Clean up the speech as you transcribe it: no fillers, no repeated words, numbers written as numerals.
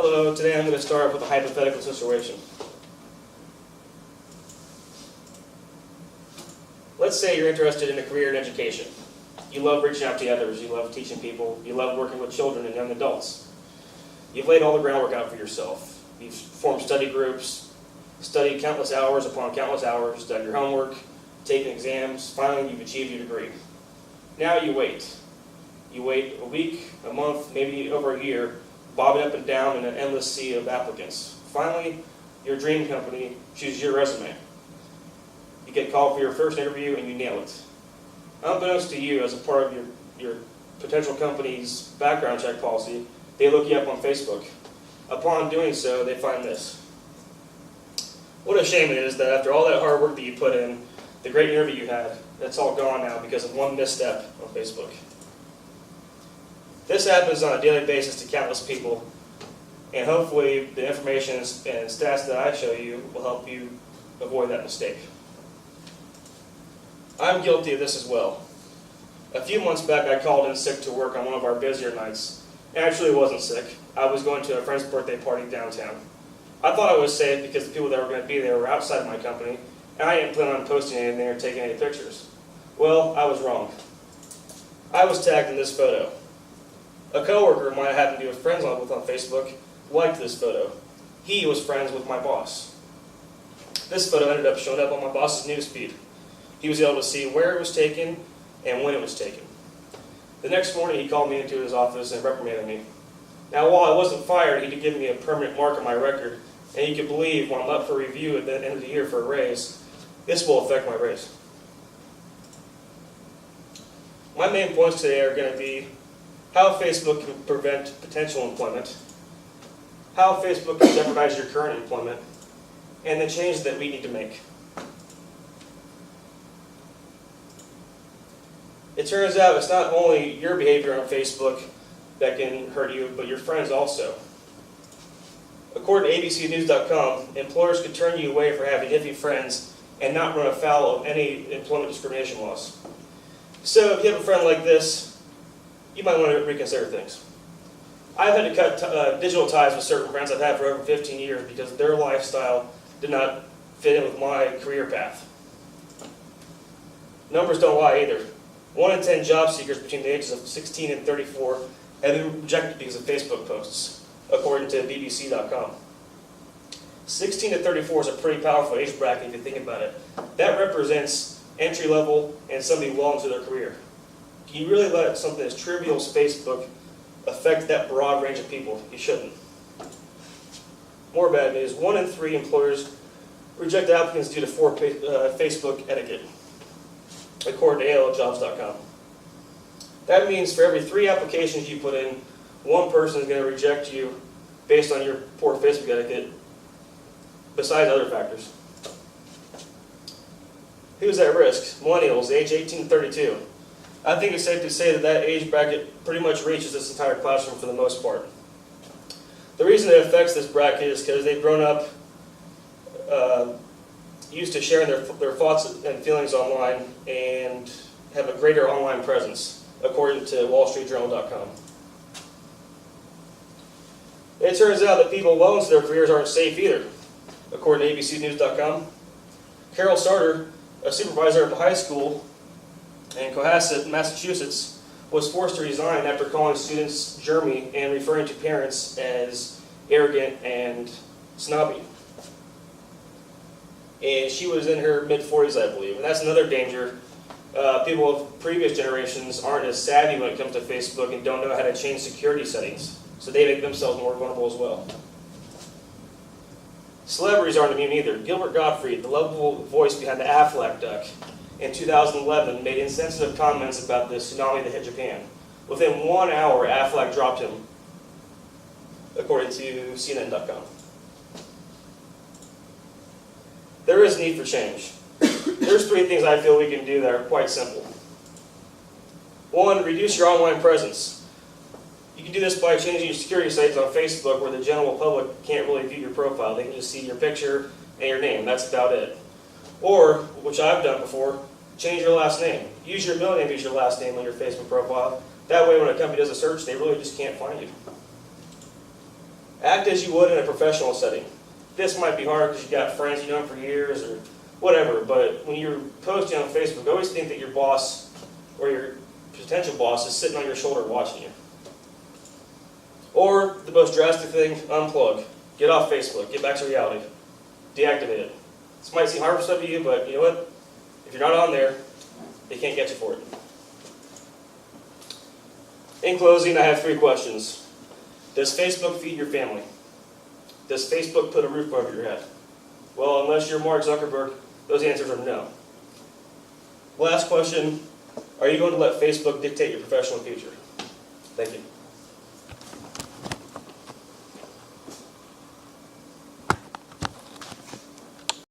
Hello, today I'm going to start with a hypothetical situation. Let's say you're interested in a career in education. You love reaching out to others, you love teaching people, you love working with children and young adults. You've laid all the groundwork out for yourself. You've formed study groups, studied countless hours upon countless hours, done your homework, taken exams, finally you've achieved your degree. Now you wait. You wait a week, a month, maybe over a year, bobbing up and down in an endless sea of applicants. Finally, your dream company chooses your resume. You get called for your first interview and you nail it. Unbeknownst to you, as a part of your potential company's background check policy, they look you up on Facebook. Upon doing so, they find this. What a shame it is that after all that hard work that you put in, the great interview you had, that's all gone now because of one misstep on Facebook. This happens on a daily basis to countless people, and hopefully the information and stats that I show you will help you avoid that mistake. I'm guilty of this as well. A few months back I called in sick to work on one of our busier nights. And I actually wasn't sick. I was going to a friend's birthday party downtown. I thought I was safe because the people that were going to be there were outside my company, and I didn't plan on posting anything or taking any pictures. Well, I was wrong. I was tagged in this photo. A coworker of mine I happened to be friends with on Facebook liked this photo. He was friends with my boss. This photo ended up showing up on my boss's newsfeed. He was able to see where it was taken and when it was taken. The next morning he called me into his office and reprimanded me. Now while I wasn't fired, he did give me a permanent mark on my record, and you can believe when I'm up for review at the end of the year for a raise, this will affect my raise. My main points today are going to be how Facebook can prevent potential employment, how Facebook can jeopardize your current employment, and the changes that we need to make. It turns out it's not only your behavior on Facebook that can hurt you, but your friends also. According to abcnews.com, employers could turn you away for having iffy friends and not run afoul of any employment discrimination laws. So if you have a friend like this, you might want to reconsider things. I've had to cut digital ties with certain friends I've had for over 15 years because their lifestyle did not fit in with my career path. Numbers don't lie either. 1 in 10 job seekers between the ages of 16 and 34 have been rejected because of Facebook posts, according to BBC.com. 16 to 34 is a pretty powerful age bracket if you think about it. That represents entry level and somebody well into their career. Can you really let something as trivial as Facebook affect that broad range of people? You shouldn't. More bad news, 1 in 3 employers reject applicants due to poor Facebook etiquette, according to AOLjobs.com. That means for every 3 applications you put in, 1 person is going to reject you based on your poor Facebook etiquette, besides other factors. Who's at risk? Millennials, age 18 to 32. I think it's safe to say that that age bracket pretty much reaches this entire classroom for the most part. The reason it affects this bracket is because they've grown up used to sharing their thoughts and feelings online and have a greater online presence, according to WallStreetJournal.com. It turns out that people well into their careers aren't safe either, according to ABCNews.com. Carol Sarter, a supervisor at a high school in Cohasset, Massachusetts, was forced to resign after calling students germy and referring to parents as arrogant and snobby. And she was in her mid-40s, I believe. And that's another danger. People of previous generations aren't as savvy when it comes to Facebook and don't know how to change security settings. So they make themselves more vulnerable as well. Celebrities aren't immune either. Gilbert Gottfried, the lovable voice behind the Aflac duck, in 2011 made insensitive comments about the tsunami that hit Japan. Within 1 hour, Aflac dropped him, according to CNN.com. There is need for change. There's 3 things I feel we can do that are quite simple. 1, reduce your online presence. You can do this by changing your security settings on Facebook where the general public can't really view your profile. They can just see your picture and your name. That's about it. Or, which I've done before, change your last name. Use your middle name as your last name on your Facebook profile. That way when a company does a search, they really just can't find you. Act as you would in a professional setting. This might be hard because you've got friends you've known for years or whatever, but when you're posting on Facebook, always think that your boss or your potential boss is sitting on your shoulder watching you. Or the most drastic thing, unplug. Get off Facebook. Get back to reality. Deactivate it. This might seem hard for some of you, but you know what? If you're not on there, they can't get you for it. In closing, I have 3 questions. Does Facebook feed your family? Does Facebook put a roof over your head? Well, unless you're Mark Zuckerberg, those answers are no. Last question, are you going to let Facebook dictate your professional future? Thank you.